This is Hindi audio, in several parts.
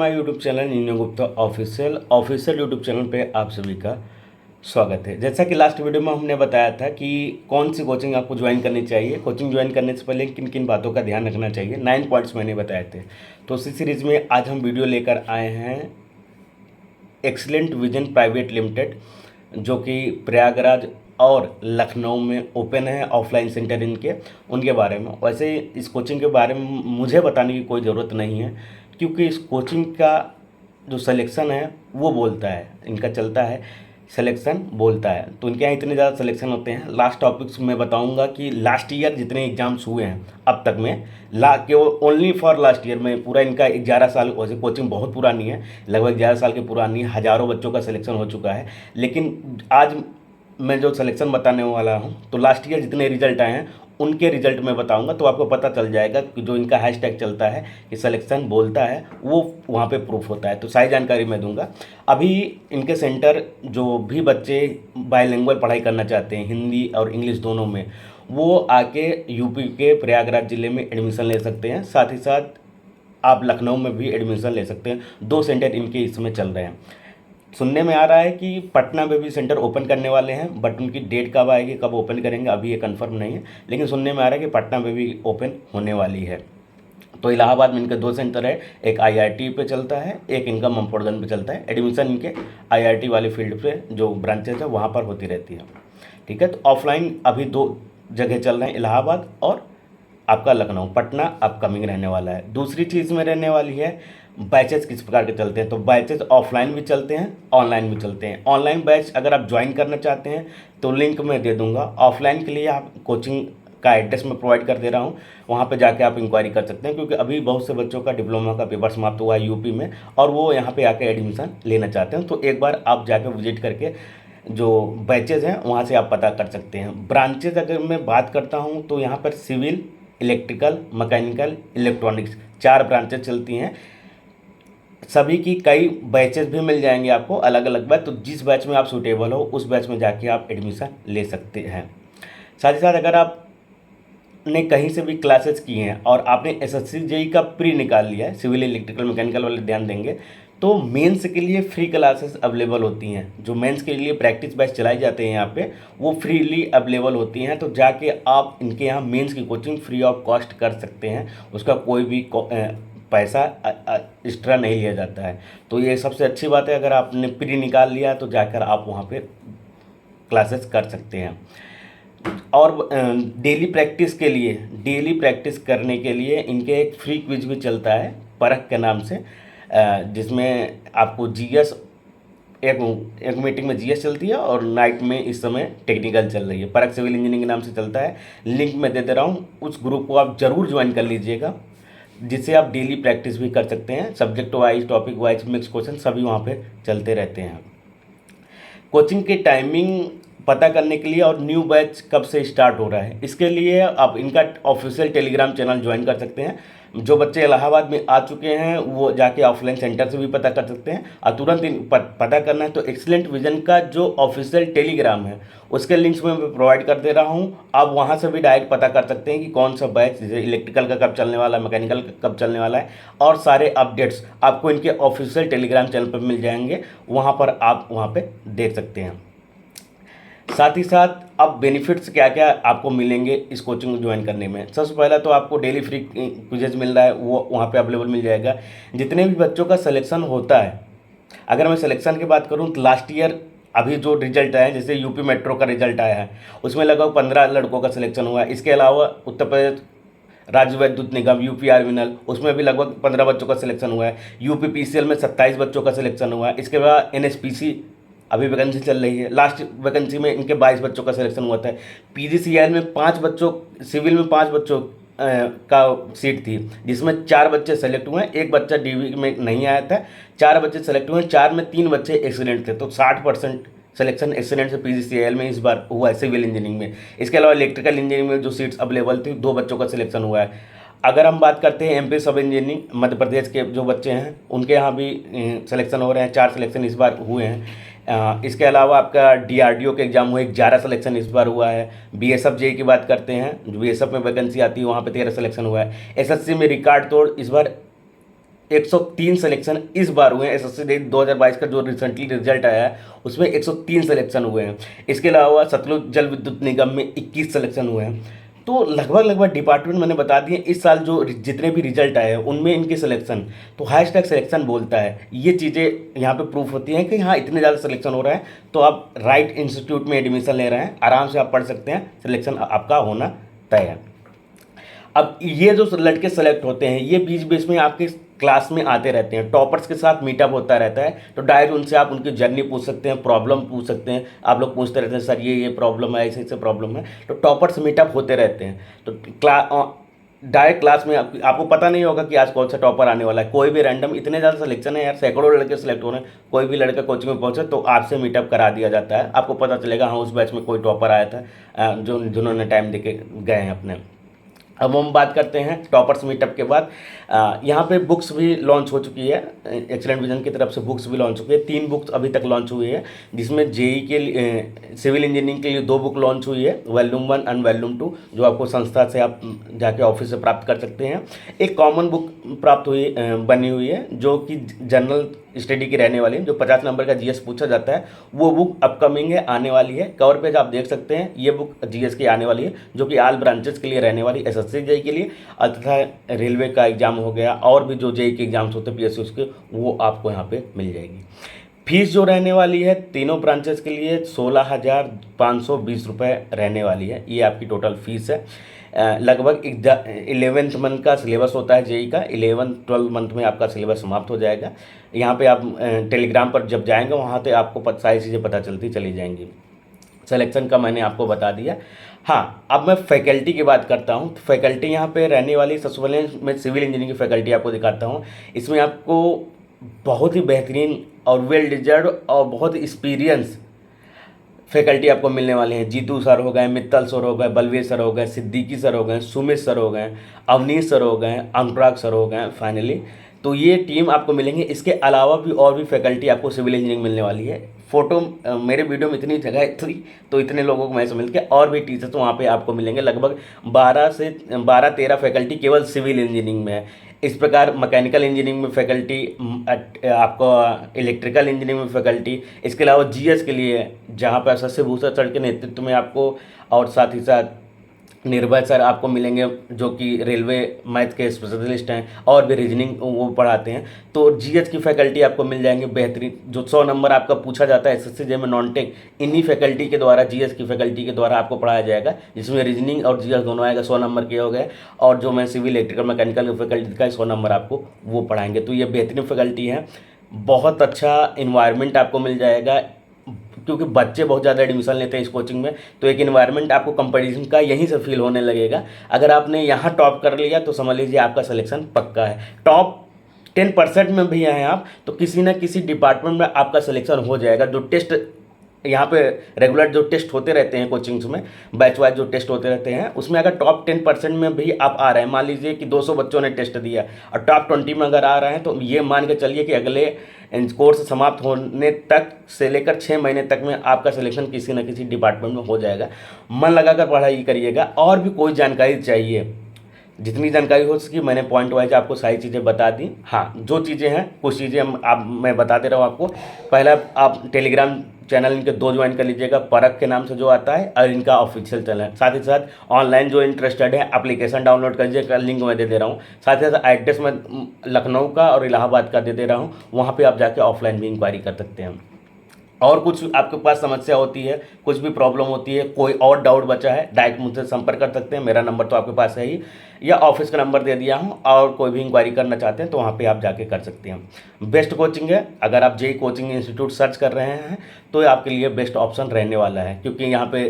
My YouTube channel Neenu Gupta official YouTube channel पे आप सभी का स्वागत है। जैसा कि लास्ट वीडियो में हमने बताया था कि कौन सी कोचिंग आपको ज्वाइन करनी चाहिए, कोचिंग ज्वाइन करने से पहले किन किन बातों का ध्यान रखना चाहिए, 9 पॉइंट्स मैंने बताए थे। तो उसी सीरीज़ में आज हम वीडियो लेकर आए हैं एक्सीलेंट विजन प्राइवेट लिमिटेड, जो कि प्रयागराज और लखनऊ में ओपन है ऑफलाइन सेंटर इनके, उनके बारे में। वैसे इस कोचिंग के बारे में मुझे बताने की कोई ज़रूरत नहीं है, क्योंकि इस कोचिंग का जो सिलेक्शन है वो बोलता है, इनका चलता है सिलेक्शन बोलता है। तो इनके यहाँ इतने ज़्यादा सिलेक्शन होते हैं। लास्ट टॉपिक्स में बताऊंगा कि लास्ट ईयर जितने एग्जाम्स हुए हैं अब तक में, केवल ओनली फॉर लास्ट ईयर में पूरा इनका 11 साल, वैसे कोचिंग बहुत पुरानी है, लगभग 11 साल की पुरानी है, हज़ारों बच्चों का सिलेक्शन हो चुका है। लेकिन आज मैं जो सिलेक्शन बताने वाला हूँ, तो लास्ट ईयर जितने रिजल्ट आए हैं उनके रिजल्ट में बताऊंगा, तो आपको पता चल जाएगा कि जो इनका हैशटैग चलता है कि सिलेक्शन बोलता है वो वहाँ पे प्रूफ होता है। तो सारी जानकारी मैं दूंगा। अभी इनके सेंटर जो भी बच्चे बायलिंगुअल पढ़ाई करना चाहते हैं, हिंदी और इंग्लिश दोनों में, वो आके यूपी के प्रयागराज ज़िले में एडमिशन ले सकते हैं। साथ ही साथ आप लखनऊ में भी एडमिशन ले सकते हैं। 2 सेंटर इनके इसमें चल रहे हैं। सुनने में आ रहा है कि पटना में भी सेंटर ओपन करने वाले हैं, बट उनकी डेट कब आएगी, कब ओपन करेंगे, अभी ये कंफर्म नहीं है। लेकिन सुनने में आ रहा है कि पटना में भी ओपन होने वाली है। तो इलाहाबाद में इनके 2 सेंटर है, एक आईआईटी पे चलता है, एक इनका मम्फोर्डगंज पे चलता है। एडमिशन इनके आईआईटी वाले फील्ड पे जो ब्रांचेज है वहाँ पर होती रहती है। ठीक है, तो ऑफलाइन अभी 2 जगह चल रहे हैं, इलाहाबाद और आपका लखनऊ। पटना अपकमिंग रहने वाला है। दूसरी चीज़ में रहने वाली है बैचेस किस प्रकार के चलते हैं। तो बैचेस ऑफलाइन भी चलते हैं, ऑनलाइन भी चलते हैं। ऑनलाइन बैच अगर आप ज्वाइन करना चाहते हैं तो लिंक मैं दे दूंगा। ऑफलाइन के लिए आप कोचिंग का एड्रेस मैं प्रोवाइड कर दे रहा हूँ, वहाँ पे जाके आप इंक्वायरी कर सकते हैं, क्योंकि अभी बहुत से बच्चों का डिप्लोमा का पेपर समाप्त हुआ है यूपी में और वो यहाँ पे आके एडमिशन लेना चाहते हैं। तो एक बार आप जाके विजिट करके जो बैचेज़ हैं वहाँ से आप पता कर सकते हैं। ब्रांचेज अगर मैं बात करता हूँ तो यहाँ पर civil, electrical, mechanical, electronics 4 branches चलती हैं। सभी की कई बैचेस भी मिल जाएंगे आपको, अलग अलग बैच। तो जिस बैच में आप सूटेबल हो उस बैच में जाके आप एडमिशन ले सकते हैं। साथ ही साथ अगर आपने कहीं से भी क्लासेस की हैं और आपने एसएससी जेई का प्री निकाल लिया है, सिविल, इलेक्ट्रिकल, मैकेनिकल वाले ध्यान देंगे, तो मेंस के लिए फ्री क्लासेस अवेलेबल होती हैं। जो मेंस के लिए प्रैक्टिस बैच चलाए जाते हैं यहाँ पे, वो फ्रीली अवेलेबल होती हैं। तो जाके आप इनके यहाँ मेंस की कोचिंग फ्री ऑफ कॉस्ट कर सकते हैं, उसका कोई भी पैसा एक्स्ट्रा नहीं लिया जाता है। तो ये सबसे अच्छी बात है। अगर आपने प्री निकाल लिया तो जाकर आप वहाँ पे क्लासेस कर सकते हैं। और डेली प्रैक्टिस करने के लिए इनके एक फ्री क्विज भी चलता है परख के नाम से, जिसमें आपको जीएस, एक मीटिंग में जीएस चलती है और नाइट में इस समय टेक्निकल चल रही है। परख सिविल इंजीनियरिंग के नाम से चलता है। लिंक मैं दे दे रहा हूँ, उस ग्रुप को आप ज़रूर ज्वाइन कर लीजिएगा, जिससे आप डेली प्रैक्टिस भी कर सकते हैं। Subject wise, topic wise, mix question सभी वहाँ पे चलते रहते हैं। कोचिंग की टाइमिंग पता करने के लिए और न्यू बैच कब से स्टार्ट हो रहा है, इसके लिए आप इनका ऑफिशियल टेलीग्राम चैनल ज्वाइन कर सकते हैं। जो इलाहाबाद में आ चुके हैं वो जाके ऑफलाइन सेंटर से भी पता कर सकते हैं, और तुरंत पता करना है तो एक्सीलेंट विजन का जो ऑफिशियल टेलीग्राम है उसके लिंक्स में मैं प्रोवाइड कर दे रहा हूँ। आप वहाँ से भी डायरेक्ट पता कर सकते हैं कि कौन सा बैच, जैसे इलेक्ट्रिकल का कब चलने वाला है, मैकेनिकल का कब चलने वाला है, और सारे अपडेट्स आपको इनके ऑफिशियल टेलीग्राम चैनल पर मिल जाएंगे। वहाँ पर आप वहाँ पर देख सकते हैं। साथ ही साथ अब बेनिफिट्स क्या क्या आपको मिलेंगे इस कोचिंग ज्वाइन करने में। सबसे पहला तो आपको डेली फ्री क्विजेज मिल रहा है, वो वहाँ पे अवेलेबल मिल जाएगा। जितने भी बच्चों का सिलेक्शन होता है, अगर मैं सिलेक्शन की बात करूँ तो लास्ट ईयर अभी जो रिजल्ट आया है, जैसे यूपी मेट्रो का रिजल्ट आया है, उसमें लगभग 15 लड़कों का सिलेक्शन हुआ है। इसके अलावा उत्तर प्रदेश राज्य विद्युत निगम यूपीआरवीएनएल, उसमें भी लगभग 15 बच्चों का सिलेक्शन हुआ है। यूपी पीसीएल में 27 बच्चों का सिलेक्शन हुआ है। इसके बाद एनएचपीसी अभी वैकेंसी चल रही है, लास्ट वैकेंसी में इनके 22 बच्चों का सिलेक्शन हुआ था। पीजीसीएल में 5 बच्चों, सिविल में 5 बच्चों का सीट थी, जिसमें 4 बच्चे सेलेक्ट हुए हैं, एक बच्चा डीवी में नहीं आया था। 4 बच्चे सेलेक्ट हुए हैं, 4 में 3 बच्चे एक्सीलेंट थे। तो 60% सिलेक्शन एक्सीलेंट से पीजीसीएल में इस बार हुआ है, सिविल इंजीनियरिंग में। इसके अलावा इलेक्ट्रिकल इंजीनियरिंग में जो सीट्स अवेलेबल थी, 2 बच्चों का सिलेक्शन हुआ है। अगर हम बात करते हैं एमपी सब इंजीनियरिंग मध्य प्रदेश के जो बच्चे हैं, उनके यहाँ भी सिलेक्शन हो रहे हैं। 4 सिलेक्शन इस बार हुए हैं। इसके अलावा आपका डीआरडीओ के एग्जाम हुए, 11 सिलेक्शन इस बार हुआ है। बीएसएफ जेई की बात करते हैं, जो बीएसएफ में वैकेंसी आती है वहाँ पे 13 सिलेक्शन हुआ है। एसएससी में रिकॉर्ड तोड़ इस बार 103 सिलेक्शन इस बार हुए हैं। एसएससी 2022 का जो रिसेंटली रिजल्ट आया है उसमें 103 सिलेक्शन हुए हैं। इसके अलावा सतलुज जल विद्युत निगम में 21 सिलेक्शन हुए हैं। तो लगभग डिपार्टमेंट मैंने बता दिए इस साल जो जितने भी रिजल्ट आए हैं उनमें इनके सिलेक्शन, तो हैशटैग सिलेक्शन बोलता है। ये चीज़ें यहाँ पे प्रूफ होती हैं कि हाँ इतने ज़्यादा सिलेक्शन हो रहा है, तो आप राइट इंस्टीट्यूट में एडमिशन ले रहे हैं, आराम से आप पढ़ सकते हैं, सिलेक्शन आपका होना तय है। अब ये जो लड़के सेलेक्ट होते हैं ये बीच बीच में आपके क्लास में आते रहते हैं, टॉपर्स के साथ मीटअप होता रहता है, तो डायरेक्ट उनसे आप उनकी जर्नी पूछ सकते हैं, प्रॉब्लम पूछ सकते हैं। आप लोग पूछते रहते हैं सर ये प्रॉब्लम है, ऐसे प्रॉब्लम है, तो टॉपर्स मीटअप होते रहते हैं। तो डायरेक्ट क्लास में आपको पता नहीं होगा कि आज कौन सा टॉपर आने वाला है। कोई भी रैंडम, इतने ज़्यादा सिलेक्शन है यार, सैकड़ों लड़के सेलेक्ट हो रहे हैं, कोई भी लड़का कोचिंग में पहुंचे तो आपसे मीटअप करा दिया जाता है, आपको पता चलेगा हाँ उस बैच में कोई टॉपर आया था जिन्होंने टाइम दे के गए हैं अपने। अब हम बात करते हैं टॉपर्स मीटअप के बाद। यहाँ पे बुक्स भी लॉन्च हो चुकी है, एक्सीलेंट विजन की तरफ से बुक्स भी लॉन्च हो चुकी है। 3 बुक्स अभी तक लॉन्च हुई है, जिसमें जेई के लिए सिविल इंजीनियरिंग के लिए 2 बुक लॉन्च हुई है, वॉल्यूम 1 एंड वॉल्यूम 2, जो आपको संस्था से आप जाके ऑफिस से प्राप्त कर सकते हैं। एक कॉमन बुक प्राप्त बनी हुई है जो कि जनरल स्टडी की रहने वाली है, जो 50 नंबर का जीएस पूछा जाता है, वो बुक अपकमिंग है, आने वाली है। कवर पेज आप देख सकते हैं, ये बुक जीएस की आने वाली है, जो कि ऑल ब्रांचेस के लिए रहने वाली, एसएससी जेई के लिए तथा रेलवे का एग्जाम हो गया और भी जो जेई के एग्जाम्स होते हैं पीएससी उसके, वो आपको यहाँ पे मिल जाएगी। फीस जो रहने वाली है तीनों ब्रांचेस के लिए 16,520 रुपये रहने वाली है, ये आपकी टोटल फीस है। लगभग 11th मंथ का सिलेबस होता है जेई का, 11-12 मंथ में आपका सिलेबस समाप्त हो जाएगा। यहाँ पे आप टेलीग्राम पर जब जाएंगे वहाँ पे आपको सारी चीज़ें पता चलती चली जाएंगी। सिलेक्शन का मैंने आपको बता दिया। हाँ, अब मैं फैकल्टी की बात करता हूँ। तो फैकल्टी यहाँ पे रहने वाली, सबसे पहले मैं सिविल इंजीनियरिंग की फैकल्टी आपको दिखाता हूँ। इसमें आपको बहुत ही बेहतरीन और वेल डिजर्व और बहुत एक्सपीरियंस फैकल्टी आपको मिलने वाले हैं। जीतू सर हो गए, मित्तल सर हो गए, बलवीर सर हो गए, सिद्दीकी सर हो गए, सुमित सर हो गए, अवनीश सर हो गए, अनुराग सर हो गए फाइनली। तो ये टीम आपको मिलेंगे। इसके अलावा भी और भी फैकल्टी आपको सिविल इंजीनियरिंग मिलने वाली है। फोटो मेरे वीडियो में इतनी जगह थी तो इतने लोगों को मैं से मिलकर और भी टीचर्स वहाँ पे आपको मिलेंगे। लगभग 12-13 फैकल्टी केवल सिविल इंजीनियरिंग में है। इस प्रकार मैकेनिकल इंजीनियरिंग में फैकल्टी, आपको इलेक्ट्रिकल इंजीनियरिंग में फैकल्टी, इसके अलावा जीएस के लिए जहाँ पर एसएससी भूषण सर के नेतृत्व में आपको, और साथ ही साथ निर्भय सर आपको मिलेंगे जो कि रेलवे मैथ के स्पेशलिस्ट हैं और भी रीजनिंग वो पढ़ाते हैं। तो जीएस की फैकल्टी आपको मिल जाएंगे बेहतरीन, जो 100 नंबर आपका पूछा जाता है एसएससी जे में नॉन टेक, इन्हीं फैकल्टी के द्वारा, जीएस की फैकल्टी के द्वारा आपको पढ़ाया जाएगा, जिसमें रीजनिंग और जीएस दोनों आएगा, 100 नंबर के हो गए। और जो मैं सिविल इलेक्ट्रिकल मैकेनिकल की फैकल्टी का 100 नंबर आपको वो पढ़ाएंगे। तो ये बेहतरीन फैकल्टी है, बहुत अच्छा इन्वायरमेंट आपको मिल जाएगा, क्योंकि बच्चे बहुत ज़्यादा एडमिशन लेते हैं इस कोचिंग में। तो एक इन्वायरमेंट आपको कंपटीशन का यहीं से फील होने लगेगा। अगर आपने यहाँ टॉप कर लिया तो समझ लीजिए आपका सिलेक्शन पक्का है। टॉप 10% में भी हैं आप तो किसी न किसी डिपार्टमेंट में आपका सिलेक्शन हो जाएगा। जो टेस्ट यहाँ पे रेगुलर जो टेस्ट होते रहते हैं कोचिंग्स में, बैच वाइज जो टेस्ट होते रहते हैं, उसमें अगर टॉप 10% में भी आप आ रहे हैं, मान लीजिए कि 200 बच्चों ने टेस्ट दिया और टॉप 20 में अगर आ रहे हैं, तो ये मान के चलिए कि अगले कोर्स समाप्त होने तक से लेकर 6 महीने तक में आपका सिलेक्शन किसी न किसी डिपार्टमेंट में हो जाएगा। मन लगाकर पढ़ाई करिएगा। और भी कोई जानकारी चाहिए, जितनी जानकारी हो सकी मैंने पॉइंट वाइज आपको सारी चीज़ें बता दी। हाँ, जो चीज़ें हैं कुछ चीज़ें मैं बताते रहा हूँ आपको। पहला, आप टेलीग्राम चैनल इनके 2 ज्वाइन कर लीजिएगा, परख के नाम से जो आता है, और इनका ऑफिशियल चैनल है। साथ ही साथ ऑनलाइन जो इंटरेस्टेड है एप्लीकेशन डाउनलोड कर लीजिएगा, लिंक मैं दे दे रहा हूँ। साथ ही साथ एड्रेस में लखनऊ का और इलाहाबाद का दे रहा हूँ, वहाँ पर आप जाके ऑफलाइन भी इंक्वायरी कर सकते हैं। और कुछ आपके पास समस्या होती है, कुछ भी प्रॉब्लम होती है, कोई और डाउट बचा है, डायरेक्ट मुझसे संपर्क कर सकते हैं। मेरा नंबर तो आपके पास है ही, या ऑफिस का नंबर दे दिया हूँ। और कोई भी इंक्वायरी करना चाहते हैं तो वहाँ पे आप जाके कर सकते हैं। बेस्ट कोचिंग है, अगर आप जेई कोचिंग इंस्टीट्यूट सर्च कर रहे हैं तो आपके लिए बेस्ट ऑप्शन रहने वाला है, क्योंकि यहाँ पे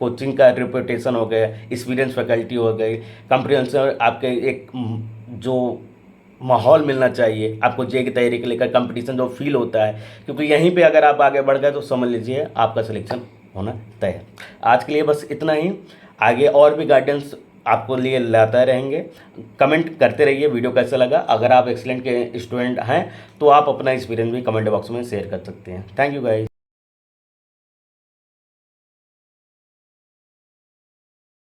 कोचिंग का रिप्यूटेशन हो गया, एक्सपीरियंस फैकल्टी हो गई, कंप्रीहेंसिव आपके एक जो माहौल मिलना चाहिए आपको जेई की तैयारी के लेकर, कंपटीशन जो फील होता है, क्योंकि यहीं पे अगर आप आगे बढ़ गए तो समझ लीजिए आपका सिलेक्शन होना तय है। आज के लिए बस इतना ही, आगे और भी गाइडेंस आपको लिए लाते रहेंगे। कमेंट करते रहिए वीडियो कैसा लगा। अगर आप एक्सीलेंट के स्टूडेंट हैं तो आप अपना एक्सपीरियंस भी कमेंट बॉक्स में शेयर कर सकते हैं। Thank you guys.